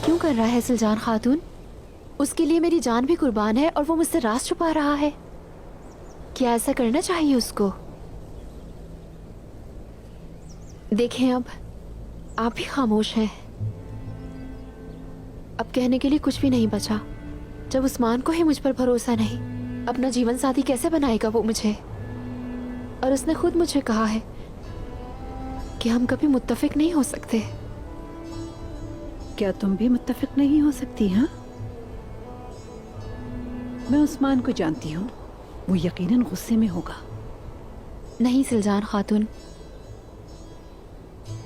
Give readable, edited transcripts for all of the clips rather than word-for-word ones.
क्यों कर रहा है सुल्तान खातून? उसके लिए मेरी जान भी कुर्बान है और वो मुझसे राज छुपा रहा है। क्या ऐसा करना चाहिए उसको? देखें, अब आप भी खामोश हैं। अब कहने के लिए कुछ भी नहीं बचा। जब उस्मान को ही मुझ पर भरोसा नहीं, अपना जीवन साथी कैसे बनाएगा वो मुझे? और उसने खुद मुझे कहा है कि हम कभी मुत्तफिक नहीं हो सकते। क्या तुम भी मुत्तफिक नहीं हो सकती? हाँ, मैं उस्मान को जानती हूँ, वो यकीनन गुस्से में होगा। नहीं सुल्तान खातून,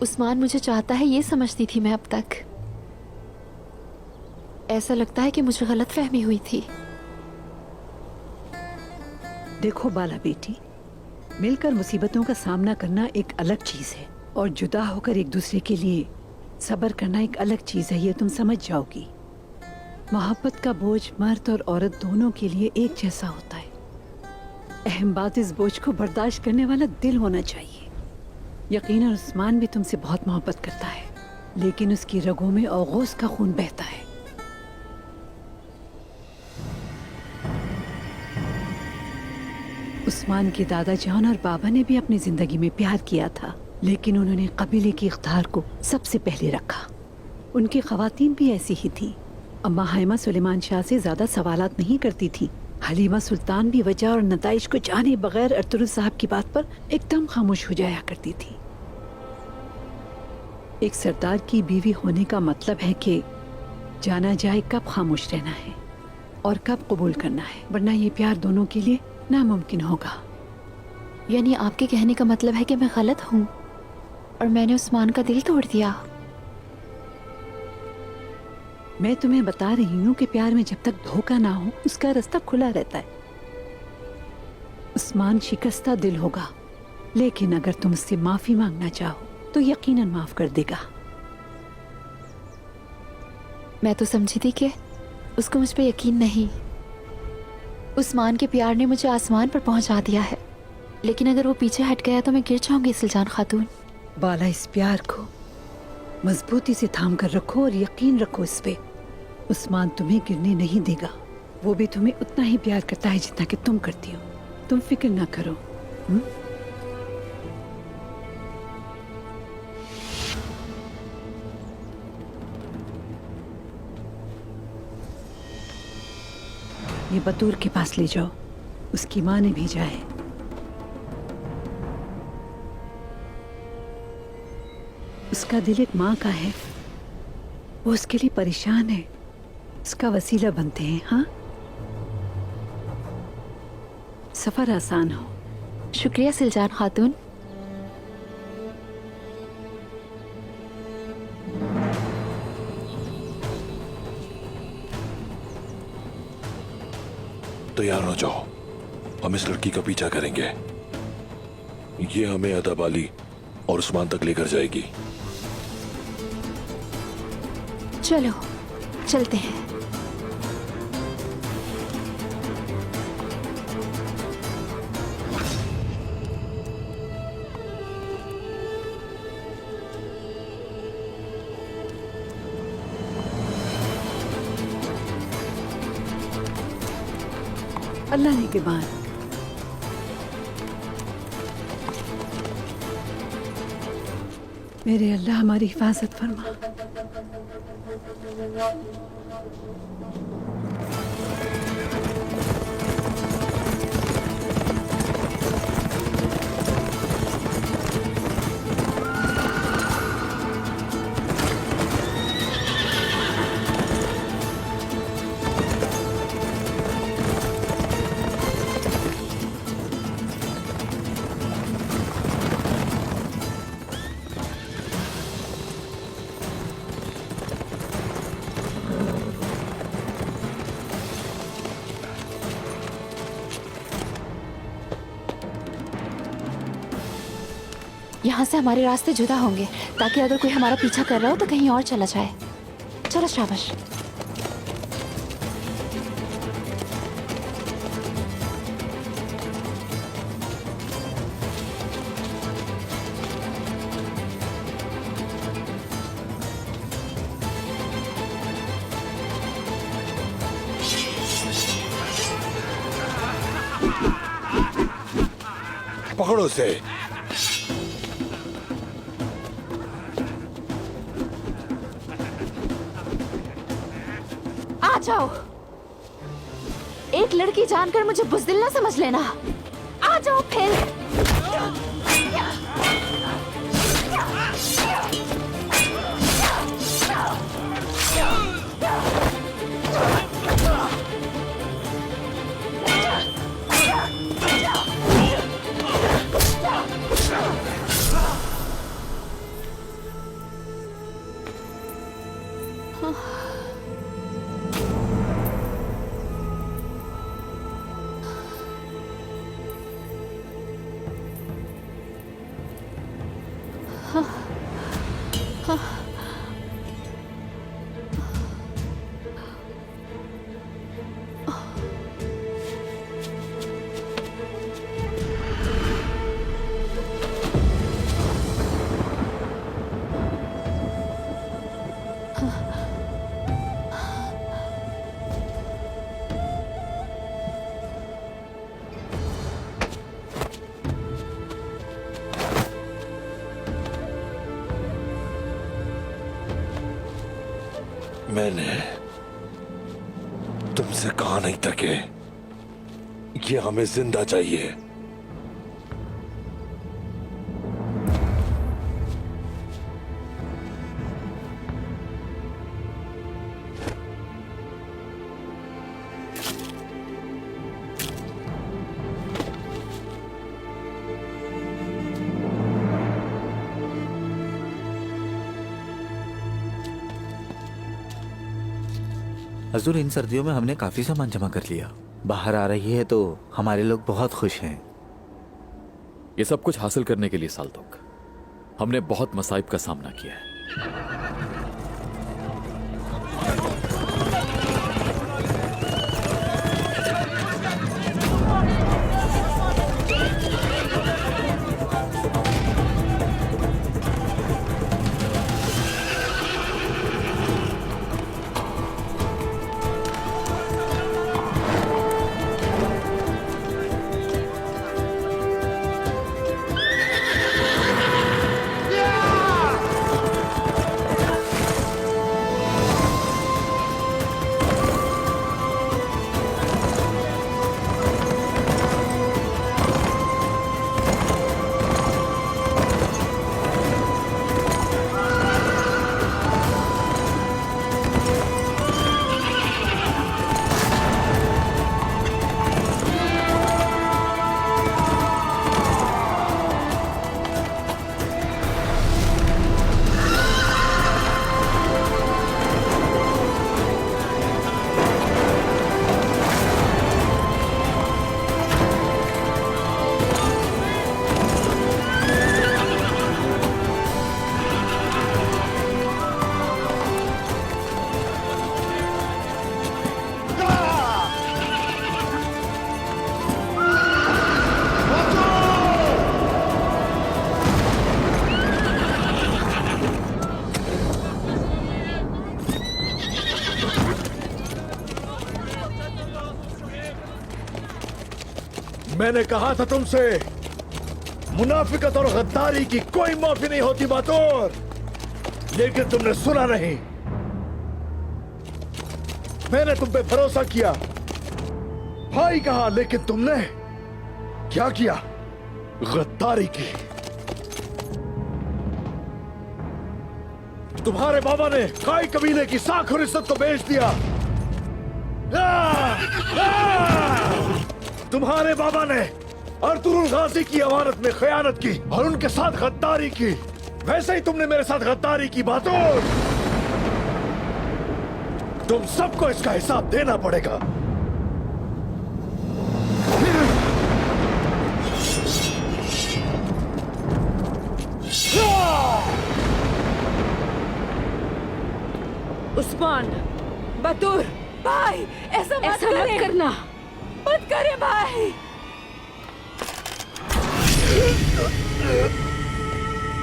उस्मान मुझे चाहता है ये समझती थी मैं अब तक। ऐसा लगता है कि मुझे गलत फहमी हुई थी। देखो बाला बेटी, मिलकर मुसीबतों का सामना करना एक अलग चीज है और जुदा होकर एक दूसरे के लिए सब्र करना एक अलग चीज है, ये तुम समझ जाओगी। मोहब्बत का बोझ मर्द और औरत दोनों के लिए एक जैसा होता है। अहम बात, इस बोझ को बर्दाश्त करने वाला दिल होना चाहिए। यकीनन उस्मान भी तुमसे बहुत मोहब्बत करता है, लेकिन उसकी रगों में औगोस का खून बहता है। उस्मान के दादा जान और बाबा ने भी अपनी जिंदगी में प्यार किया था, लेकिन उन्होंने कबीले की इख्तियार को सबसे पहले रखा। उनकी ख्वातीन भी ऐसी ही थी। अम्मा हाइमा सुलेमान शाह से ज्यादा सवालात नहीं करती थी। हलीमा सुल्तान भी वजह और नताइज को जाने बगैर अरतुरुल साहब की बात पर एकदम खामोश हो जाया करती थी। एक सरदार की बीवी होने का मतलब है कि जाना जाए कब खामोश रहना है और कब कबूल करना है, वरना ये प्यार दोनों के लिए नामुमकिन होगा। यानी आपके कहने का मतलब है कि मैं गलत हूँ और मैंने उस्मान का दिल तोड़ दिया? मैं तुम्हें बता रही हूँ कि प्यार में जब तक धोखा ना हो, उसका रास्ता खुला रहता है। उस्मान शिकस्ता दिल होगा, लेकिन अगर तुम उससे माफी मांगना चाहो तो यकीनन माफ कर देगा। मैं तो समझी थी कि उसको मुझ पे यकीन नहीं। उस्मान के प्यार ने मुझे आसमान पर पहुंचा दिया है, लेकिन अगर वो पीछे हट गया तो मैं गिर जाऊंगी सुल्तान खातून। बाला, इस प्यार को मजबूती से थाम कर रखो और यकीन रखो इस पे। उस्मान तुम्हें गिरने नहीं देगा। वो भी तुम्हें उतना ही प्यार करता है जितना कि तुम करती हो। तुम फिक्र ना करो। ये बतूर के पास ले जाओ, उसकी माँ ने भेजा है। उसका दिल एक माँ का है, वो उसके लिए परेशान है। उसका वसीला बनते हैं। हाँ, सफर आसान हो। शुक्रिया सुल्तान खातून। तैयार हो जाओ, हम इस लड़की का पीछा करेंगे। ये हमें अदाबाली और उस्मान तक लेकर जाएगी। चलो चलते हैं। अल्लाह ने के बाद मेरे अल्लाह हमारी हिफाजत फरमा। यहाँ से हमारे रास्ते जुदा होंगे, ताकि अगर कोई हमारा पीछा कर रहा हो तो कहीं और चला जाए। चलो शाबाश। पकड़ो उसे। आ जाओ। एक लड़की जानकर मुझे बुज़दिल ना समझ लेना। आ जाओ फिर। मैंने तुमसे कहा नहीं था कि ये हमें जिंदा चाहिए। हजूर, इन सर्दियों में हमने काफी सामान जमा कर लिया। बाहर आ रही है तो हमारे लोग बहुत खुश हैं। ये सब कुछ हासिल करने के लिए साल्तुक हमने बहुत मसाइब का सामना किया है। मैंने कहा था तुमसे, मुनाफिकत और गद्दारी की कोई माफी नहीं होती बातोर, लेकिन तुमने सुना नहीं। मैंने तुम पे भरोसा किया, भाई कहा, लेकिन तुमने क्या किया? गद्दारी की। तुम्हारे बाबा ने काई कबीले की साख और इज्जत को बेच दिया। तुम्हारे बाबा ने अर्तुरुल गाजी की अमानत में खयानत की और उनके साथ गद्दारी की। वैसे ही तुमने मेरे साथ गद्दारी की बातों। तुम सबको इसका हिसाब देना पड़ेगा। उस्मान, बतूर, भाई ऐसा मत करना, मत करे भाई।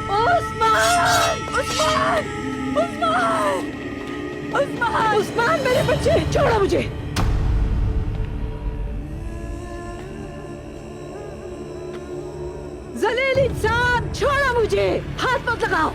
उस्मान, उस्मान, उस्मान, उस्मान, उस्मान, मेरे बच्चे, छोड़ो मुझे। पागल इंसान, छोड़ो मुझे, हाथ मत लगाओ।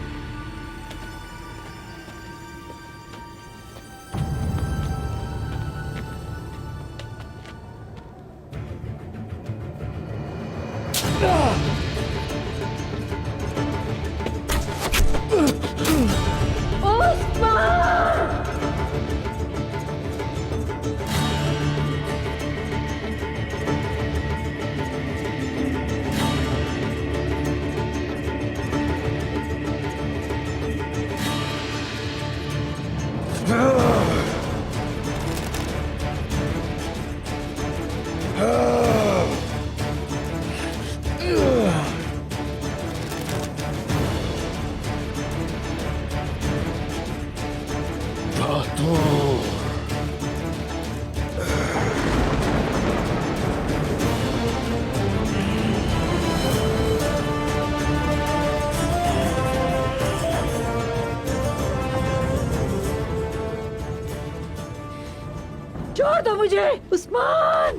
छोड़ दो मुझे, उस्मान।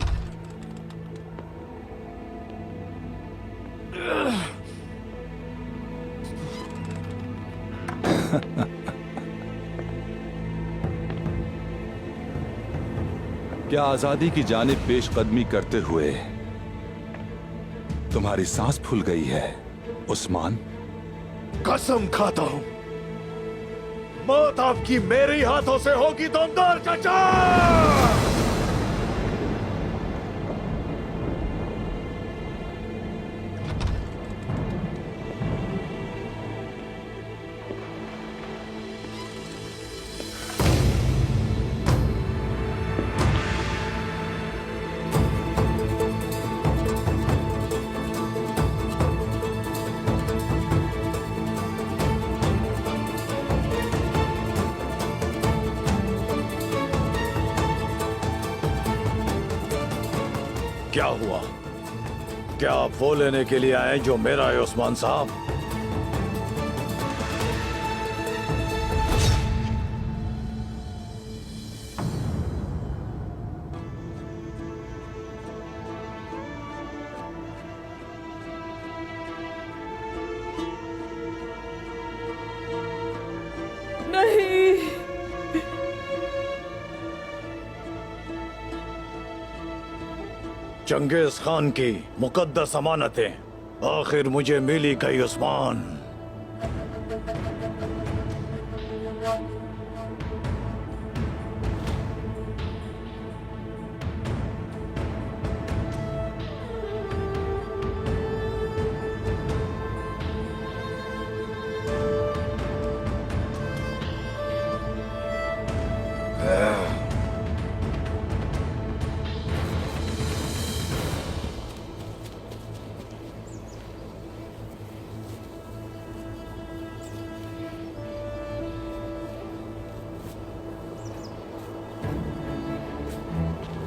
क्या आजादी की जानिब पेशकदमी करते हुए तुम्हारी सांस फूल गई है उस्मान? कसम खाता हूं, मौत आपकी मेरे ही हाथों से होगी दमदार चाचा। क्या हुआ? क्या आप वो लेने के लिए आए जो मेरा है उस्मान साहब? नहीं, चंगेज खान की मुकद्दस अमानतें आखिर मुझे मिली गई उस्मान।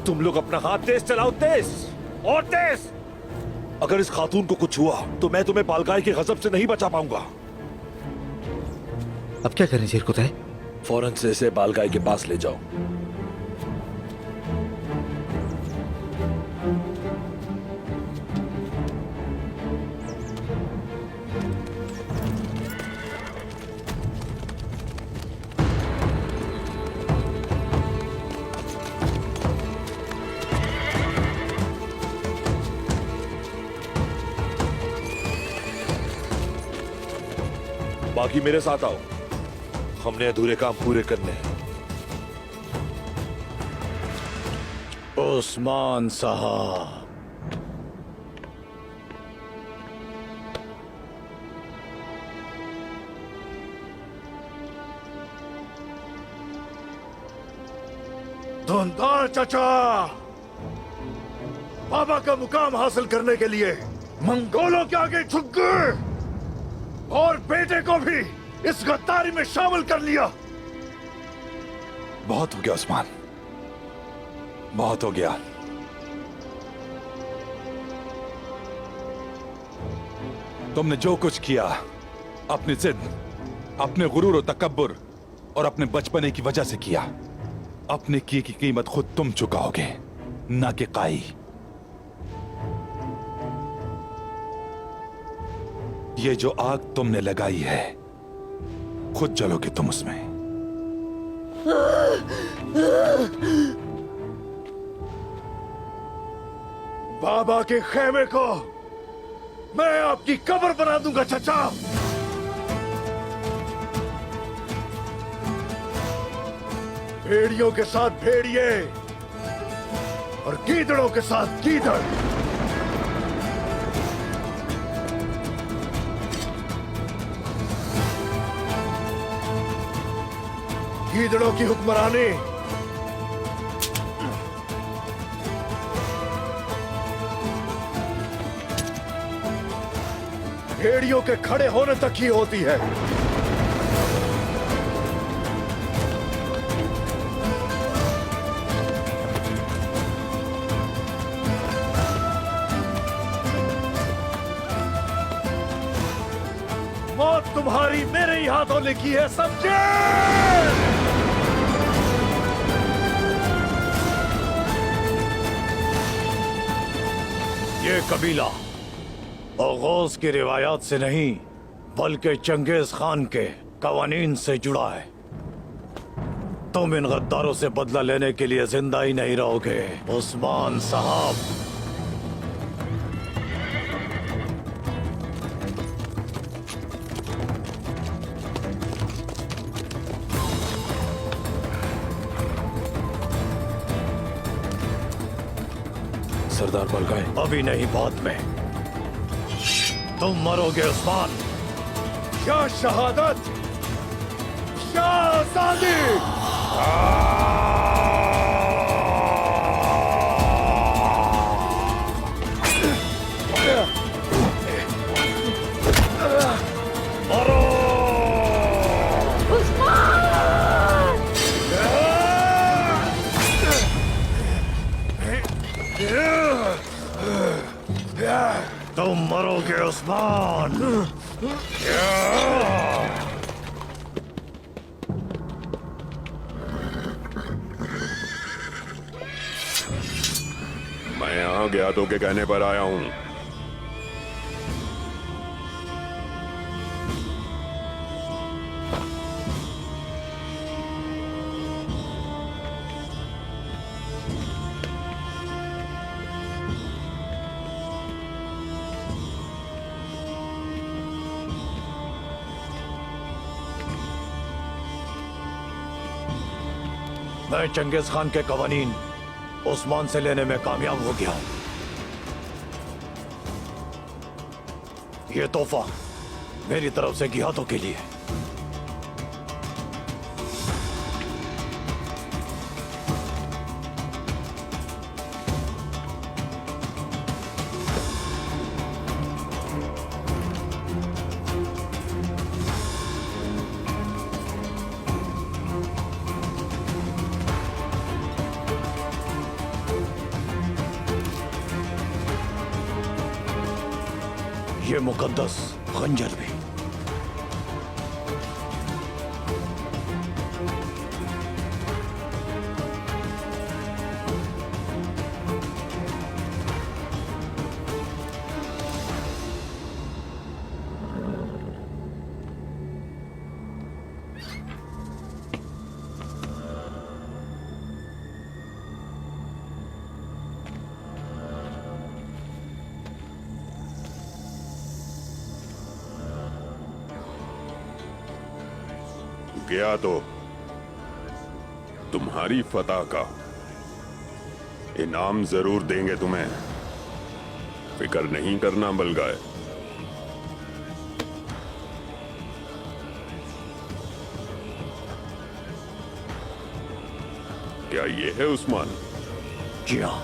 तुम लोग अपना हाथ तेज चलाओ, तेज और तेज। अगर इस खातून को कुछ हुआ तो मैं तुम्हें पालगाय के गजब से नहीं बचा पाऊंगा। अब क्या करें चिरकुताई? फौरन से इसे पालगाय के पास ले जाओ। बाकी मेरे साथ आओ, हमने अधूरे काम पूरे करने हैं। उस्मान साहब, धुंधार चाचा बाबा का मुकाम हासिल करने के लिए मंगोलों के आगे झुक गए और बेटे को भी इस गद्दारी में शामिल कर लिया। बहुत हो गया उस्मान, बहुत हो गया। तुमने जो कुछ किया अपनी जिद, अपने गुरूर और तकब्बुर और अपने बचपने की वजह से किया। अपने किए की कीमत खुद तुम चुकाओगे, ना कि काई। ये जो आग तुमने लगाई है, खुद जलोगे तुम उसमें। बाबा के खेमे को मैं आपकी कब्र बना दूंगा चचा। भेड़ियों के साथ भेड़िए और गीदड़ों के साथ गीदड़। गीदड़ों की हुक्मरानी भेड़ियों के खड़े होने तक ही होती है। मौत तुम्हारी मेरे ही हाथों लिखी है, समझे? ये कबीला औगौस की रिवायात से नहीं बल्कि चंगेज खान के कवानीन से जुड़ा है। तुम इन गद्दारों से बदला लेने के लिए जिंदा ही नहीं रहोगे उस्मान साहब। सरदार बलगाए, अभी नहीं, बाद में। तुम मरोगे उस्मान। क्या शहादत, क्या आजादी। मरो तुम मरोगे उस्मान। मैं यहाँ ज्ञातों के कहने पर आया हूँ। मैं चंगेज खान के कवानीन उस्मान से लेने में कामयाब हो गया हूं। ये तोहफा मेरी तरफ से गियातों के लिए। ये मुकद्दस खंजर भी। गया तो तुम्हारी फतह का इनाम जरूर देंगे तुम्हें, फिक्र नहीं करना बलगाए। क्या ये है उस्मान? जी हाँ।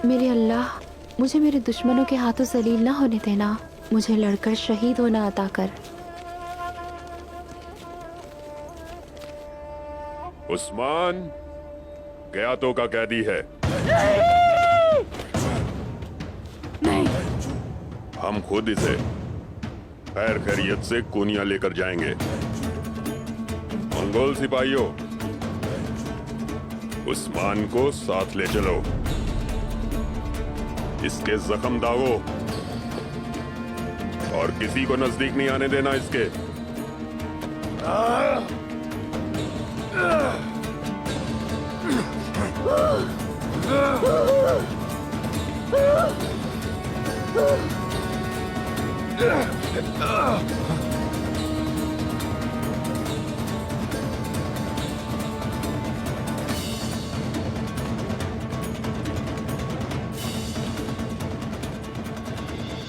मेरे अल्लाह, मुझे मेरे दुश्मनों के हाथों जलील ना होने देना। मुझे लड़कर शहीद होना अता कर। उस्मान क़यातों का कैदी है। नहीं। हम खुद इसे खैर खैरियत से कोनिया लेकर जाएंगे। मंगोल सिपाहियों, उस्मान को साथ ले चलो। इसके जख्म दागो और किसी को नजदीक नहीं आने देना इसके।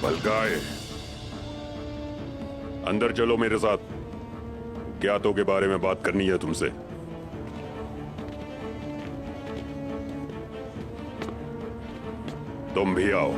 बलगाए, अंदर चलो मेरे साथ। ज्ञातों के बारे में बात करनी है तुमसे। तुम भी आओ।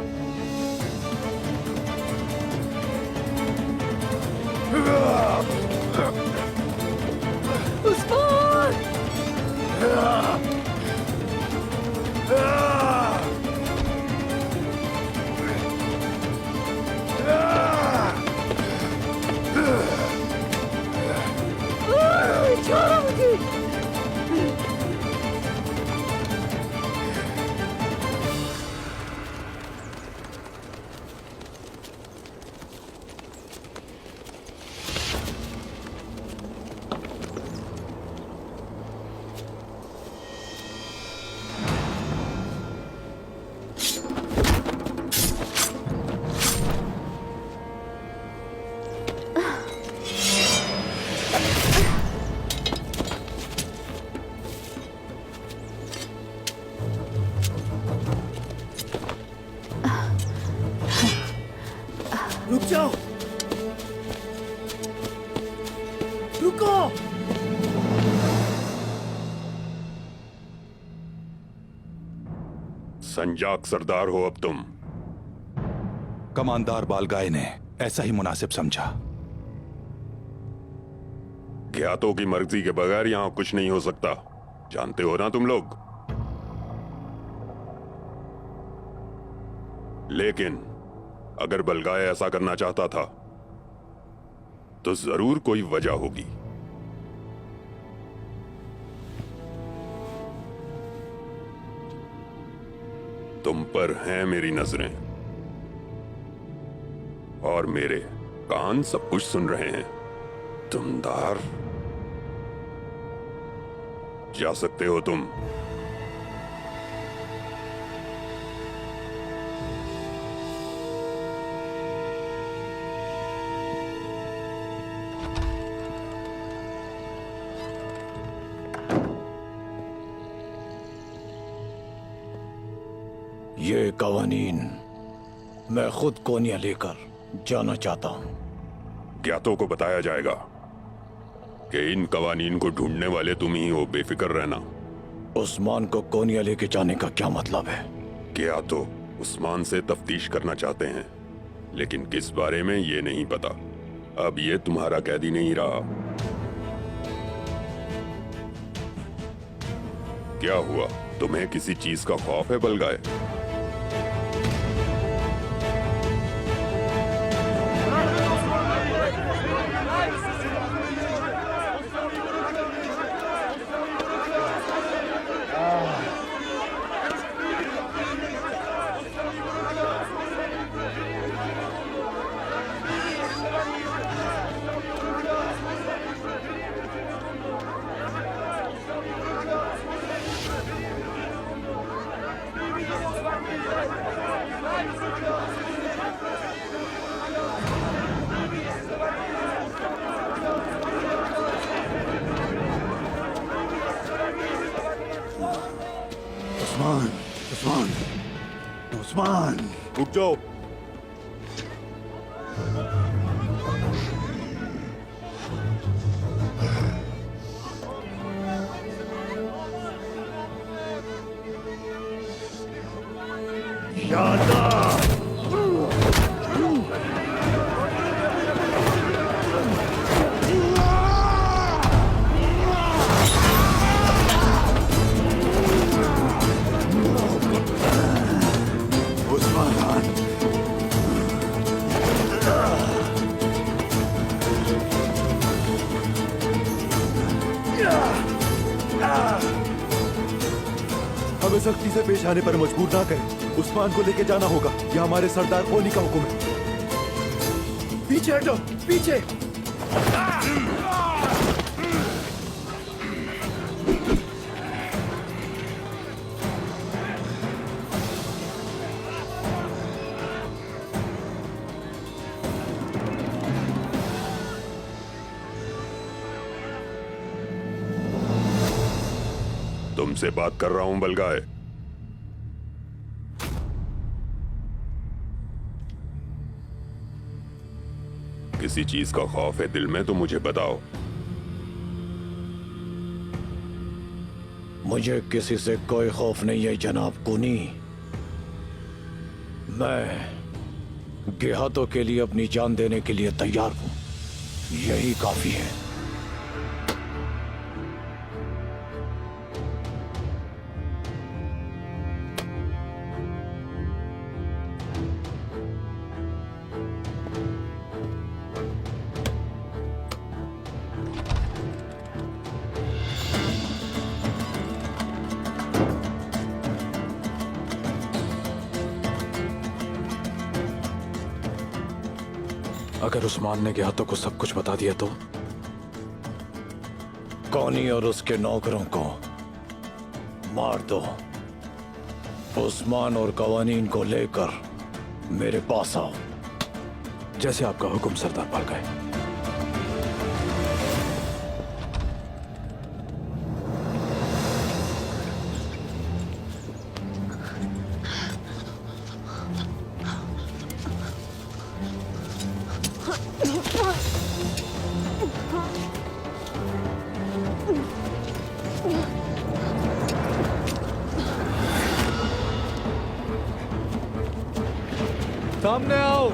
रुक जाओ, रुको। संजाक सरदार हो अब तुम। कमांडर बालगाय ने ऐसा ही मुनासिब समझा। ज्ञातों की मर्जी के बगैर यहां कुछ नहीं हो सकता, जानते हो ना तुम लोग। लेकिन अगर बलगाय ऐसा करना चाहता था तो जरूर कोई वजह होगी। तुम पर हैं मेरी नजरें और मेरे कान सब कुछ सुन रहे हैं। तुमदार, जा सकते हो तुम। ये कवानीन मैं खुद कोनिया लेकर जाना चाहता हूं। ज्ञातों को बताया जाएगा कि इन कवानीन को ढूंढने वाले तुम ही हो, बेफिक्र रहना। उस्मान को कोनिया लेके जाने का क्या मतलब है? ज्ञातो उस्मान से तफ्तीश करना चाहते हैं, लेकिन किस बारे में ये नहीं पता। अब ये तुम्हारा कैदी नहीं रहा। क्या हुआ, तुम्हें किसी चीज का खौफ है बलगाए? उस्मान, उस्मान, उस्मान! उठ जाओ। उस्मान खान, हमें सख्ती से पेश आने पर मजबूर ना करें। उस्मान को लेके जाना होगा। यह हमारे सरदार कोनी का हुक्म है। पीछे हटो, पीछे। तुमसे बात कर रहा हूं बलगाए। किसी चीज का खौफ है दिल में तो मुझे बताओ। मुझे किसी से कोई खौफ नहीं है जनाब कुनी। मैं गेहातों के लिए अपनी जान देने के लिए तैयार हूं। यही काफी है। अगर उस्मान ने गेहातों को सब कुछ बता दिया तो? कौनी और उसके नौकरों को मार दो। उस्मान और कवानीन को लेकर मेरे पास आओ। जैसे आपका हुक्म सरदार बलगाए। सामने आओ।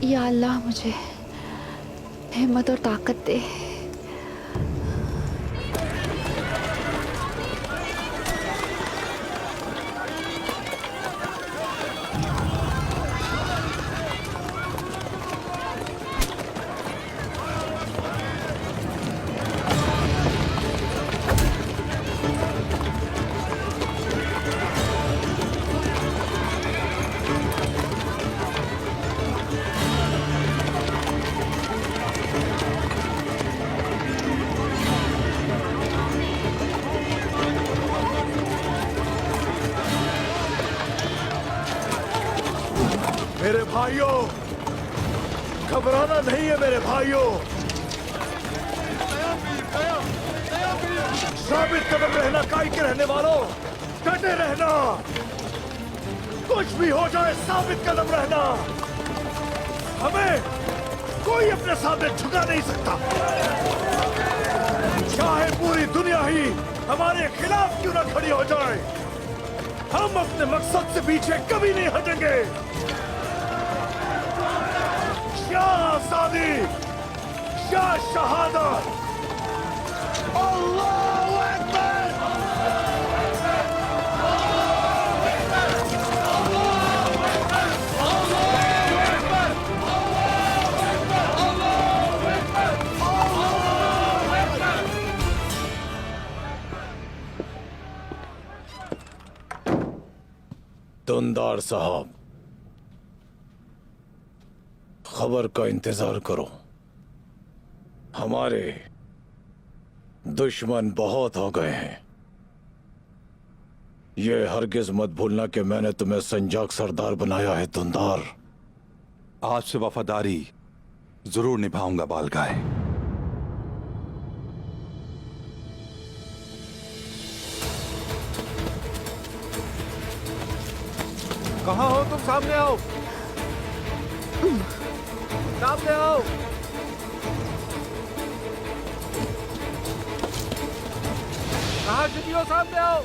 या अल्लाह मुझे हिम्मत और ताकत दे। मेरे भाइयों, घबराना नहीं है मेरे भाइयों। साबित कदम रहना काई के रहने वालों, डटे रहना। कुछ भी हो जाए साबित कदम रहना। हमें कोई अपने सामने झुका नहीं सकता। चाहे पूरी दुनिया ही हमारे खिलाफ क्यों ना खड़ी हो जाए, हम अपने मकसद से पीछे कभी नहीं हटेंगे। आजादी, क्या शहादत। अल्लाहू अकबर। दुंदार साहब, खबर का इंतजार करो। हमारे दुश्मन बहुत हो गए हैं। ये हरगिज मत भूलना कि मैंने तुम्हें संजाक सरदार बनाया है दुंदार। आज से वफादारी जरूर निभाऊंगा बालगाय। कहाँ हो तुम? सामने आओ, सामने आओ। कहाँ छिपी हो? सामने आओ।